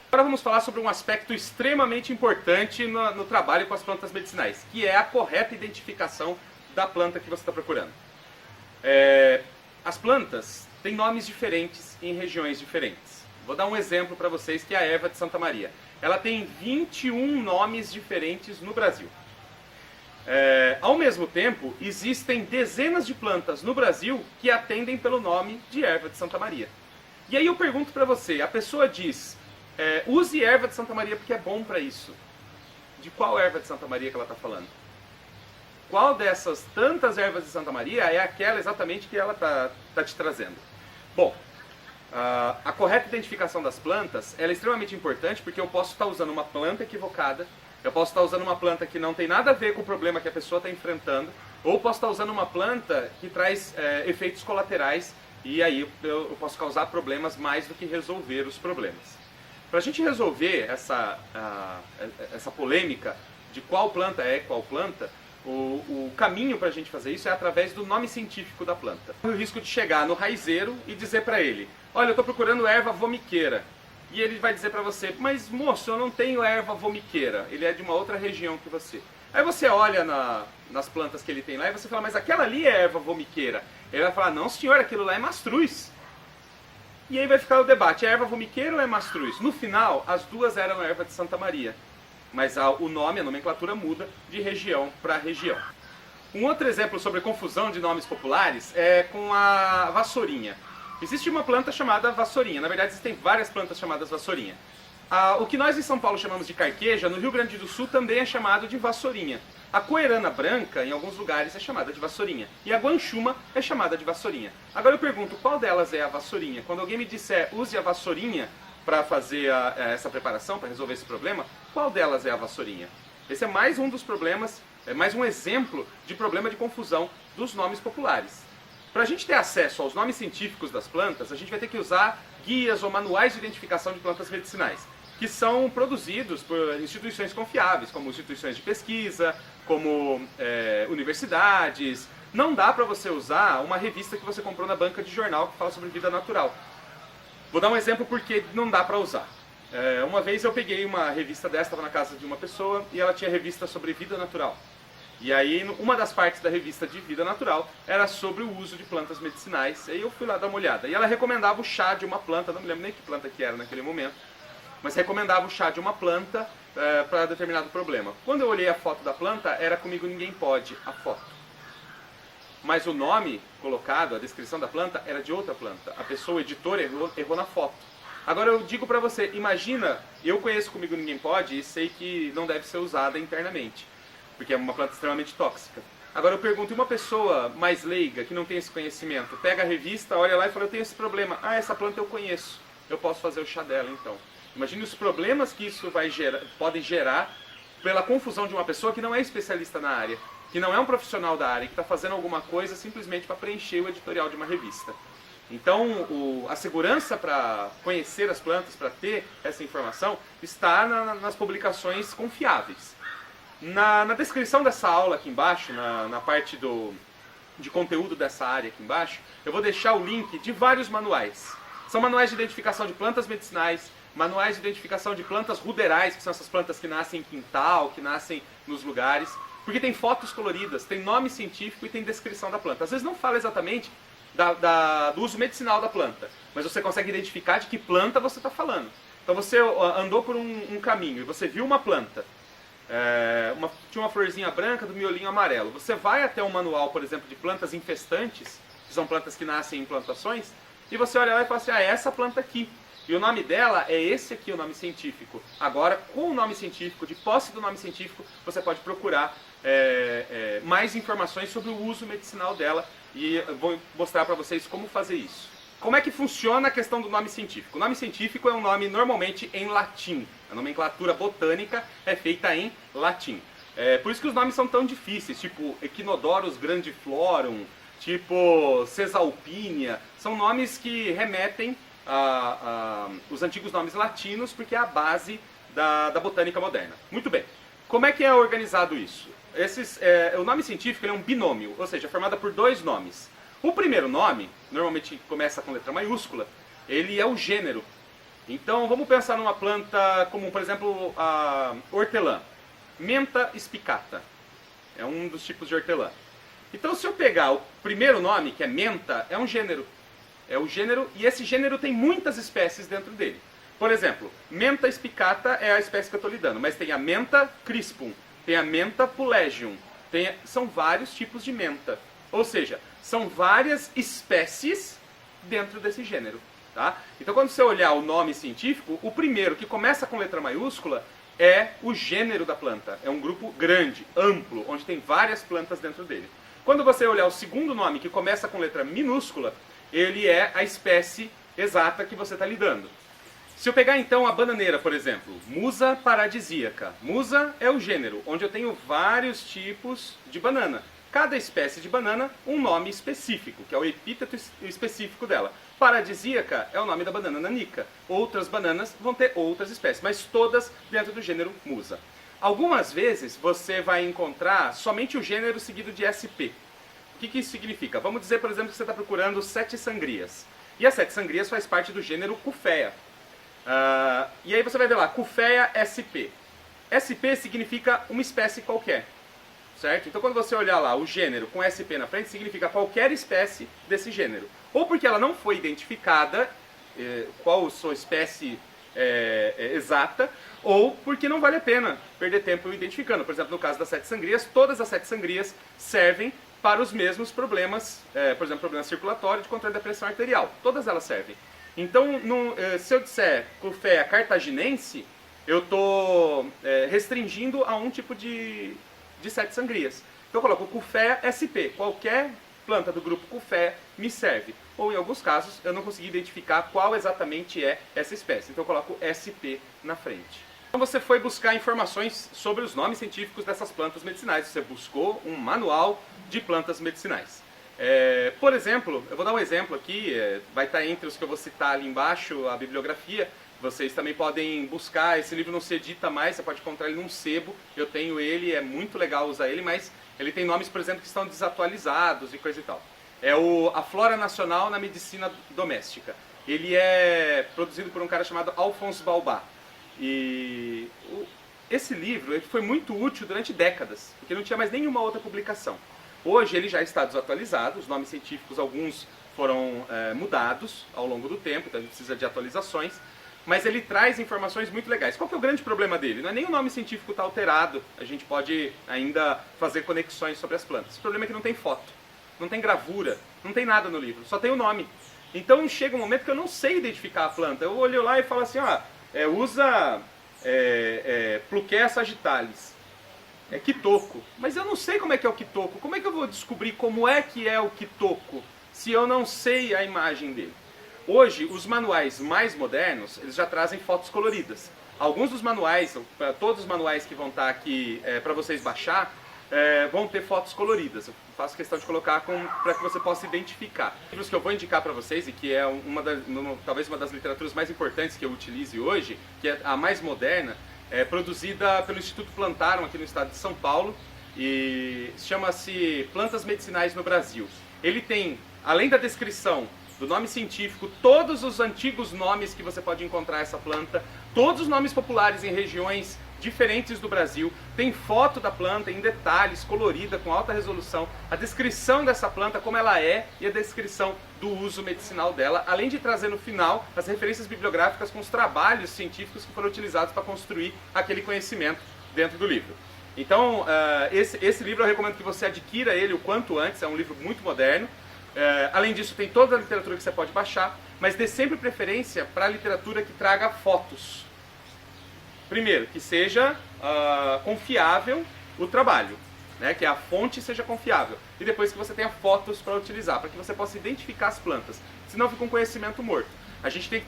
Agora vamos falar sobre um aspecto extremamente importante no trabalho com as plantas medicinais, que é a correta identificação da planta que você está procurando. As plantas têm nomes diferentes em regiões diferentes. Vou dar um exemplo para vocês, que é a erva de Santa Maria. Ela tem 21 nomes diferentes no Brasil. Ao mesmo tempo, existem dezenas de plantas no Brasil que atendem pelo nome de erva de Santa Maria. E aí eu pergunto para você, a pessoa diz, use erva de Santa Maria porque é bom para isso. De qual erva de Santa Maria que ela está falando? Qual dessas tantas ervas de Santa Maria é aquela exatamente que ela está te trazendo? Bom, a correta identificação das plantas ela é extremamente importante porque eu posso estar usando uma planta equivocada, eu posso estar usando uma planta que não tem nada a ver com o problema que a pessoa está enfrentando, ou posso estar usando uma planta que traz efeitos colaterais e aí eu posso causar problemas mais do que resolver os problemas. Para a gente resolver essa polêmica de qual planta é qual planta, o caminho para a gente fazer isso é através do nome científico da planta. O risco de chegar no raizeiro e dizer para ele, olha, eu estou procurando erva vomiqueira. E ele vai dizer para você, mas moço, eu não tenho erva vomiqueira, ele é de uma outra região que você. Aí você olha nas plantas que ele tem lá e você fala, mas aquela ali é erva vomiqueira. Ele vai falar, não senhor, aquilo lá é mastruz. E aí vai ficar o debate, é erva vomiqueira ou é mastruz? No final, as duas eram erva de Santa Maria. Mas o nome, a nomenclatura muda de região para região. Um outro exemplo sobre confusão de nomes populares é com a vassourinha. Existe uma planta chamada vassourinha, na verdade existem várias plantas chamadas vassourinha. O que nós em São Paulo chamamos de carqueja, no Rio Grande do Sul também é chamado de vassourinha. A coerana branca, em alguns lugares, é chamada de vassourinha. E a guanchuma é chamada de vassourinha. Agora eu pergunto, qual delas é a vassourinha? Quando alguém me disser, use a vassourinha para fazer essa preparação, para resolver esse problema, qual delas é a vassourinha? Esse é mais um dos problemas, é mais um exemplo de problema de confusão dos nomes populares. Para a gente ter acesso aos nomes científicos das plantas, a gente vai ter que usar guias ou manuais de identificação de plantas medicinais, que são produzidos por instituições confiáveis, como instituições de pesquisa, como universidades. Não dá para você usar uma revista que você comprou na banca de jornal que fala sobre vida natural. Vou dar um exemplo porque não dá para usar. Uma vez eu peguei uma revista dessa, estava na casa de uma pessoa, e ela tinha revista sobre vida natural. E aí, uma das partes da revista de vida natural era sobre o uso de plantas medicinais. Aí eu fui lá dar uma olhada. E ela recomendava o chá de uma planta, não me lembro nem que planta que era naquele momento, mas recomendava o chá de uma planta para determinado problema. Quando eu olhei a foto da planta, era Comigo Ninguém Pode, a foto. Mas o nome colocado, a descrição da planta, era de outra planta. A pessoa, o editor, errou na foto. Agora eu digo para você, imagina, eu conheço Comigo Ninguém Pode e sei que não deve ser usada internamente, porque é uma planta extremamente tóxica. Agora eu pergunto, uma pessoa mais leiga, que não tem esse conhecimento, pega a revista, olha lá e fala, eu tenho esse problema. Ah, essa planta eu conheço, eu posso fazer o chá dela então. Imagine os problemas que isso podem gerar pela confusão de uma pessoa que não é especialista na área, que não é um profissional da área, que está fazendo alguma coisa simplesmente para preencher o editorial de uma revista. Então, a segurança para conhecer as plantas, para ter essa informação, está nas publicações confiáveis. Na descrição dessa aula aqui embaixo, na parte de conteúdo dessa área aqui embaixo, eu vou deixar o link de vários manuais. São manuais de identificação de plantas medicinais, manuais de identificação de plantas ruderais, que são essas plantas que nascem em quintal, que nascem nos lugares, porque tem fotos coloridas, tem nome científico e tem descrição da planta. Às vezes não fala exatamente do uso medicinal da planta, mas você consegue identificar de que planta você está falando. Então você andou por um caminho e você viu uma planta, tinha uma florzinha branca do miolinho amarelo. Você vai até um manual, por exemplo, de plantas infestantes, que são plantas que nascem em plantações, e você olha lá e fala assim, é essa planta aqui. E o nome dela é esse aqui, o nome científico. Agora, com o nome científico, de posse do nome científico, você pode procurar mais informações sobre o uso medicinal dela, e eu vou mostrar para vocês como fazer isso. Como é que funciona a questão do nome científico? O nome científico é um nome normalmente em latim. A nomenclatura botânica é feita em latim. Por isso que os nomes são tão difíceis, tipo Echinodorus grandiflorum, tipo Cesalpinia. São nomes que remetem os antigos nomes latinos, porque é a base da botânica moderna. Muito bem. Como é que é organizado isso? O nome científico é um binômio, ou seja, é formado por dois nomes. O primeiro nome, normalmente começa com letra maiúscula, ele é o gênero. Então vamos pensar numa planta como, por exemplo, a hortelã. Menta spicata é um dos tipos de hortelã. Então se eu pegar o primeiro nome, que é menta, é um gênero. É o gênero, e esse gênero tem muitas espécies dentro dele. Por exemplo, Menta spicata é a espécie que eu estou lidando, mas tem a Menta crispum, tem a Menta pulegium, são vários tipos de menta. Ou seja, são várias espécies dentro desse gênero. Tá? Então quando você olhar o nome científico, o primeiro que começa com letra maiúscula é o gênero da planta. É um grupo grande, amplo, onde tem várias plantas dentro dele. Quando você olhar o segundo nome, que começa com letra minúscula, ele é a espécie exata que você está lidando. Se eu pegar então a bananeira, por exemplo, Musa paradisíaca. Musa é o gênero, onde eu tenho vários tipos de banana. Cada espécie de banana, um nome específico, que é o epíteto específico dela. Paradisíaca é o nome da banana nanica. Outras bananas vão ter outras espécies, mas todas dentro do gênero Musa. Algumas vezes você vai encontrar somente o gênero seguido de SP. O que isso significa? Vamos dizer, por exemplo, que você está procurando 7 sangrias. E as 7 sangrias faz parte do gênero Cufea. E aí você vai ver lá, Cufea SP. SP significa uma espécie qualquer. Certo? Então quando você olhar lá o gênero com SP na frente, significa qualquer espécie desse gênero. Ou porque ela não foi identificada, qual sua espécie exata, ou porque não vale a pena perder tempo identificando. Por exemplo, no caso das 7 sangrias, todas as 7 sangrias servem para os mesmos problemas, por exemplo, problema circulatório de controle da pressão arterial. Todas elas servem. Então, se eu disser Cufea cartaginense, eu estou restringindo a um tipo de 7 sangrias. Então eu coloco Cufea SP. Qualquer planta do grupo Cufea me serve. Ou em alguns casos eu não consegui identificar qual exatamente é essa espécie. Então eu coloco SP na frente. Então você foi buscar informações sobre os nomes científicos dessas plantas medicinais. Você buscou um manual de plantas medicinais. Por exemplo, eu vou dar um exemplo aqui, vai estar entre os que eu vou citar ali embaixo, a bibliografia. Vocês também podem buscar, esse livro não se edita mais, você pode encontrar ele num sebo, eu tenho ele, é muito legal usar ele, mas ele tem nomes, por exemplo, que estão desatualizados e coisa e tal. É a Flora Nacional na Medicina Doméstica. Ele é produzido por um cara chamado Alphonse Balbá. E esse livro ele foi muito útil durante décadas, porque não tinha mais nenhuma outra publicação. Hoje ele já está desatualizado, os nomes científicos, alguns foram mudados ao longo do tempo, então a gente precisa de atualizações. Mas ele traz informações muito legais. Qual que é o grande problema dele? Não é nem o nome científico está alterado, a gente pode ainda fazer conexões sobre as plantas. O problema é que não tem foto, não tem gravura, não tem nada no livro, só tem o nome. Então chega um momento que eu não sei identificar a planta. Eu olho lá e falo assim, usa Pluquea sagittalis, quitoco. Mas eu não sei como é que é o quitoco. Como é que eu vou descobrir como é que é o quitoco se eu não sei a imagem dele? Hoje, os manuais mais modernos, eles já trazem fotos coloridas. Alguns dos manuais, todos os manuais que vão estar aqui para vocês baixar, vão ter fotos coloridas. Eu faço questão de colocar para que você possa identificar. Os livros que eu vou indicar para vocês, e que é talvez uma das literaturas mais importantes que eu utilize hoje, que é a mais moderna, é produzida pelo Instituto Plantarum aqui no estado de São Paulo, e chama-se Plantas Medicinais no Brasil. Ele tem, além da descrição do nome científico, todos os antigos nomes que você pode encontrar essa planta, todos os nomes populares em regiões diferentes do Brasil, tem foto da planta em detalhes, colorida, com alta resolução, a descrição dessa planta, como ela é, e a descrição do uso medicinal dela, além de trazer no final as referências bibliográficas com os trabalhos científicos que foram utilizados para construir aquele conhecimento dentro do livro. Então, esse livro eu recomendo que você adquira ele o quanto antes, é um livro muito moderno. Além disso, tem toda a literatura que você pode baixar, mas dê sempre preferência para a literatura que traga fotos. Primeiro, que seja confiável o trabalho, né? Que a fonte seja confiável. E depois que você tenha fotos para utilizar, para que você possa identificar as plantas. Senão fica um conhecimento morto. A gente tem que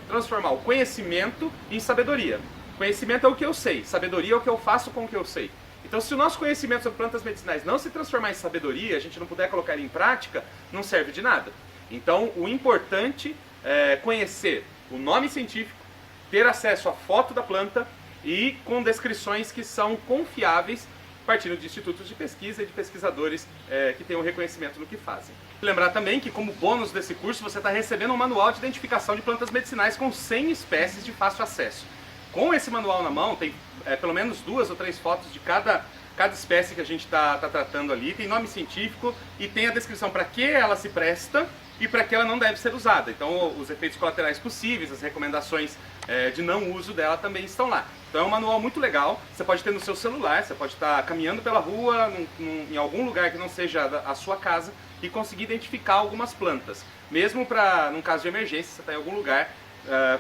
transformar o conhecimento em sabedoria. Conhecimento é o que eu sei, sabedoria é o que eu faço com o que eu sei. Então, se o nosso conhecimento sobre plantas medicinais não se transformar em sabedoria, a gente não puder colocar ele em prática, não serve de nada. Então, o importante é conhecer o nome científico, ter acesso à foto da planta e com descrições que são confiáveis, partindo de institutos de pesquisa e de pesquisadores que têm um reconhecimento no que fazem. lembrar também que, como bônus desse curso, você está recebendo um manual de identificação de plantas medicinais com 100 espécies de fácil acesso. Com esse manual na mão, tem pelo menos 2 ou 3 fotos de cada espécie que a gente está tratando ali, tem nome científico e tem a descrição para que ela se presta e para que ela não deve ser usada. Então, os efeitos colaterais possíveis, as recomendações de não uso dela também estão lá. Então é um manual muito legal, você pode ter no seu celular, você pode estar caminhando pela rua, em algum lugar que não seja a sua casa, e conseguir identificar algumas plantas. Mesmo para, num caso de emergência, você está em algum lugar,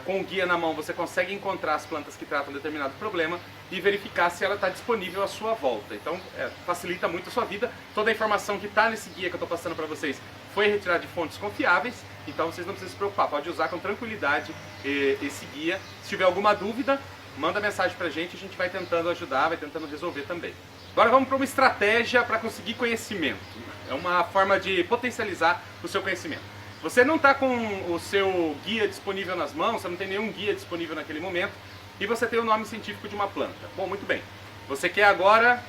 com o guia na mão você consegue encontrar as plantas que tratam determinado problema e verificar se ela está disponível à sua volta. Então facilita muito a sua vida. Toda a informação que está nesse guia que eu estou passando para vocês foi retirada de fontes confiáveis, então vocês não precisam se preocupar, pode usar com tranquilidade esse guia. Se tiver alguma dúvida, manda mensagem pra gente, a gente vai tentando ajudar, vai tentando resolver também. Agora vamos para uma estratégia para conseguir conhecimento. É uma forma de potencializar o seu conhecimento. Você não está com o seu guia disponível nas mãos, você não tem nenhum guia disponível naquele momento, e você tem o nome científico de uma planta. Bom, muito bem. Você quer agora,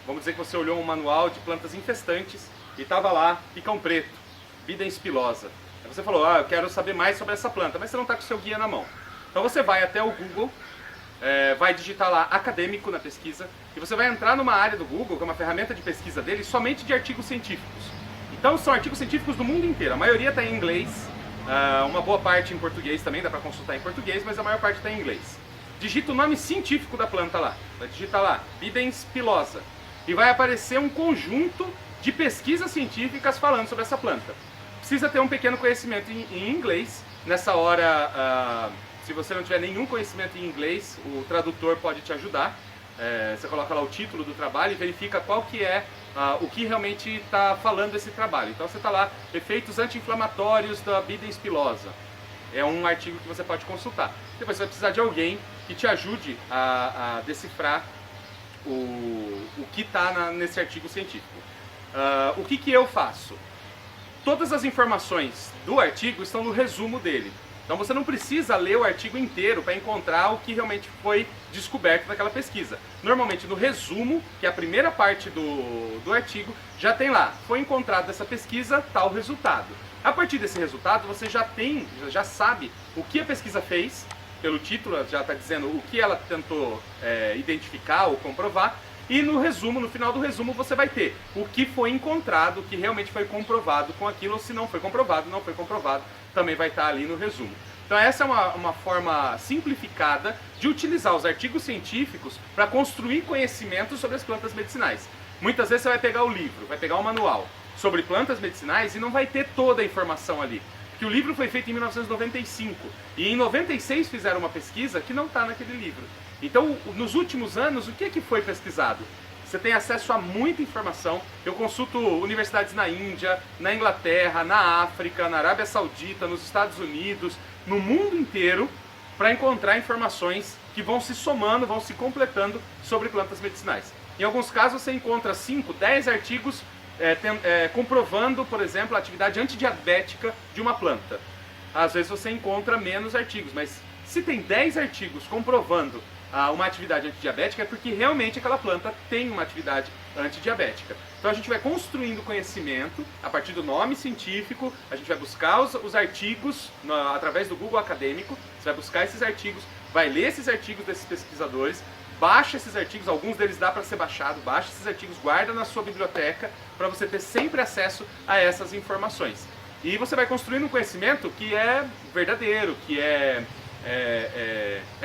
vamos dizer que você olhou um manual de plantas infestantes e estava lá, picão preto, Bidens pilosa. Aí você falou, eu quero saber mais sobre essa planta, mas você não está com o seu guia na mão. Então você vai até o Google, vai digitar lá acadêmico na pesquisa, e você vai entrar numa área do Google, que é uma ferramenta de pesquisa dele, somente de artigos científicos. Então são artigos científicos do mundo inteiro, a maioria está em inglês, uma boa parte em português também, dá para consultar em português, mas a maior parte está em inglês. Digita o nome científico da planta lá, vai digitar lá, Bidens pilosa, e vai aparecer um conjunto de pesquisas científicas falando sobre essa planta. Precisa ter um pequeno conhecimento em inglês, nessa hora, se você não tiver nenhum conhecimento em inglês, o tradutor pode te ajudar. Você coloca lá o título do trabalho e verifica qual que é o que realmente está falando esse trabalho. Então você está lá, efeitos anti-inflamatórios da Bidens pilosa. É um artigo que você pode consultar. Depois você vai precisar de alguém que te ajude a decifrar o que está nesse artigo científico. O que eu faço? Todas as informações do artigo estão no resumo dele. Então você não precisa ler o artigo inteiro para encontrar o que realmente foi descoberto naquela pesquisa. Normalmente no resumo, que é a primeira parte do artigo, já tem lá, foi encontrado nessa pesquisa tal resultado. A partir desse resultado você já sabe o que a pesquisa fez, pelo título já está dizendo o que ela tentou identificar ou comprovar, e no resumo, no final do resumo, você vai ter o que foi encontrado, o que realmente foi comprovado com aquilo, ou se não foi comprovado, não foi comprovado, também vai estar ali no resumo. Então essa é uma forma simplificada de utilizar os artigos científicos para construir conhecimento sobre as plantas medicinais. Muitas vezes você vai pegar o livro, vai pegar o manual sobre plantas medicinais e não vai ter toda a informação ali. Porque o livro foi feito em 1995 e em 96 fizeram uma pesquisa que não está naquele livro. Então, nos últimos anos, o que foi pesquisado? Você tem acesso a muita informação. Eu consulto universidades na Índia, na Inglaterra, na África, na Arábia Saudita, nos Estados Unidos, no mundo inteiro, para encontrar informações que vão se somando, vão se completando sobre plantas medicinais. Em alguns casos você encontra 5, 10 artigos comprovando, por exemplo, a atividade antidiabética de uma planta. Às vezes você encontra menos artigos, mas se tem 10 artigos comprovando uma atividade antidiabética, é porque realmente aquela planta tem uma atividade antidiabética. Então a gente vai construindo conhecimento a partir do nome científico, a gente vai buscar os artigos através do Google Acadêmico, você vai buscar esses artigos, vai ler esses artigos desses pesquisadores, baixa esses artigos, alguns deles dá para ser baixado, baixa esses artigos, guarda na sua biblioteca para você ter sempre acesso a essas informações. E você vai construindo um conhecimento que é verdadeiro, que é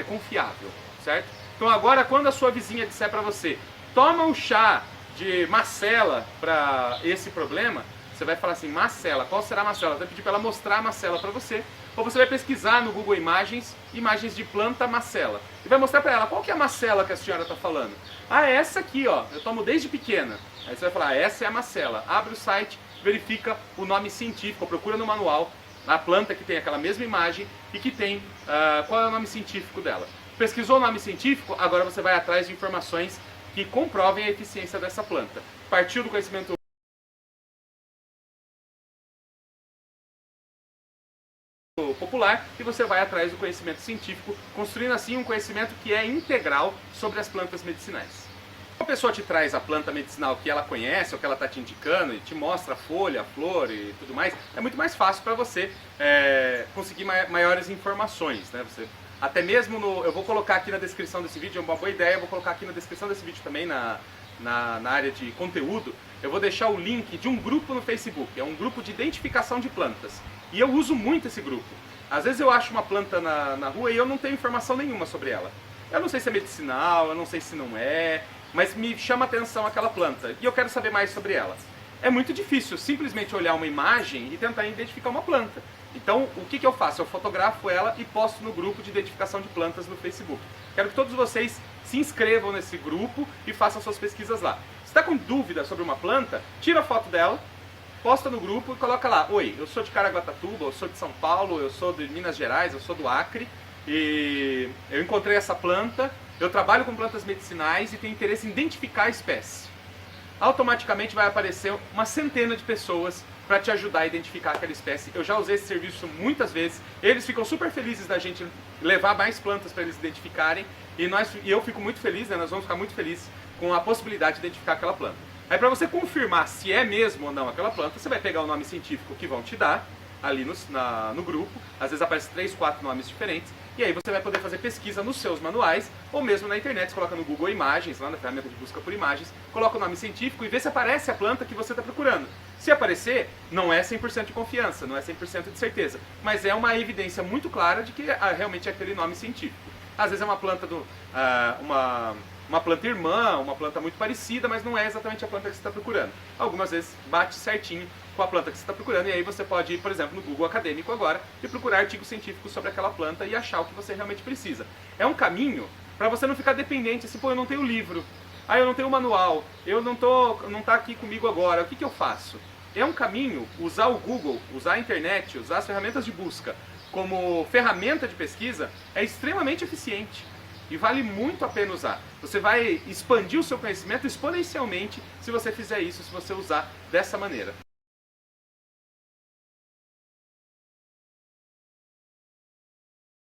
confiável, certo? Então agora quando a sua vizinha disser para você, toma um chá de macela para esse problema, você vai falar assim, macela, qual será a macela? Você vai pedir para ela mostrar a macela para você, ou você vai pesquisar no Google Imagens, imagens de planta macela, e vai mostrar para ela, qual que é a macela que a senhora está falando? Ah, é essa aqui, ó, eu tomo desde pequena. Aí você vai falar, essa é a macela. Abre o site, verifica o nome científico, procura no manual, a planta que tem aquela mesma imagem e que tem qual é o nome científico dela. Pesquisou o nome científico, agora você vai atrás de informações que comprovem a eficiência dessa planta. Partiu do conhecimento popular e você vai atrás do conhecimento científico, construindo assim um conhecimento que é integral sobre as plantas medicinais. A pessoa te traz a planta medicinal que ela conhece ou que ela está te indicando e te mostra a folha, a flor e tudo mais, é muito mais fácil para você conseguir maiores informações, né? Até mesmo eu vou colocar aqui na descrição desse vídeo, é uma boa ideia, eu vou colocar aqui na descrição desse vídeo também na área de conteúdo, eu vou deixar o link de um grupo no Facebook, é um grupo de identificação de plantas. E eu uso muito esse grupo. Às vezes eu acho uma planta na rua e eu não tenho informação nenhuma sobre ela. Eu não sei se é medicinal, eu não sei se não é, mas me chama a atenção aquela planta e eu quero saber mais sobre ela. É muito difícil simplesmente olhar uma imagem e tentar identificar uma planta. Então, o que eu faço? Eu fotografo ela e posto no grupo de identificação de plantas no Facebook. Quero que todos vocês se inscrevam nesse grupo e façam suas pesquisas lá. Se está com dúvida sobre uma planta, tira a foto dela, posta no grupo e coloca lá: oi, eu sou de Caraguatatuba, eu sou de São Paulo, eu sou de Minas Gerais, eu sou do Acre, e eu encontrei essa planta, eu trabalho com plantas medicinais e tenho interesse em identificar a espécie. Automaticamente vai aparecer uma centena de pessoas para te ajudar a identificar aquela espécie. Eu já usei esse serviço muitas vezes, eles ficam super felizes da gente levar mais plantas para eles identificarem, e eu fico muito feliz, né? Nós vamos ficar muito felizes com a possibilidade de identificar aquela planta. Aí, para você confirmar se é mesmo ou não aquela planta, você vai pegar o nome científico que vão te dar ali no grupo, às vezes aparece 3, 4 nomes diferentes, e aí você vai poder fazer pesquisa nos seus manuais, ou mesmo na internet, você coloca no Google Imagens, lá na ferramenta de busca por imagens, coloca o nome científico e vê se aparece a planta que você está procurando. Se aparecer, não é 100% de confiança, não é 100% de certeza, mas é uma evidência muito clara de que realmente é aquele nome científico. Às vezes é uma planta uma planta irmã, uma planta muito parecida, mas não é exatamente a planta que você está procurando. Algumas vezes bate certinho com a planta que você está procurando, e aí você pode ir, por exemplo, no Google Acadêmico agora e procurar artigos científicos sobre aquela planta e achar o que você realmente precisa. É um caminho para você não ficar dependente, assim, pô, eu não tenho livro, eu não tenho manual, não está aqui comigo agora, o que eu faço? É um caminho usar o Google, usar a internet, usar as ferramentas de busca como ferramenta de pesquisa é extremamente eficiente. E vale muito a pena usar. Você vai expandir o seu conhecimento exponencialmente se você fizer isso, se você usar dessa maneira.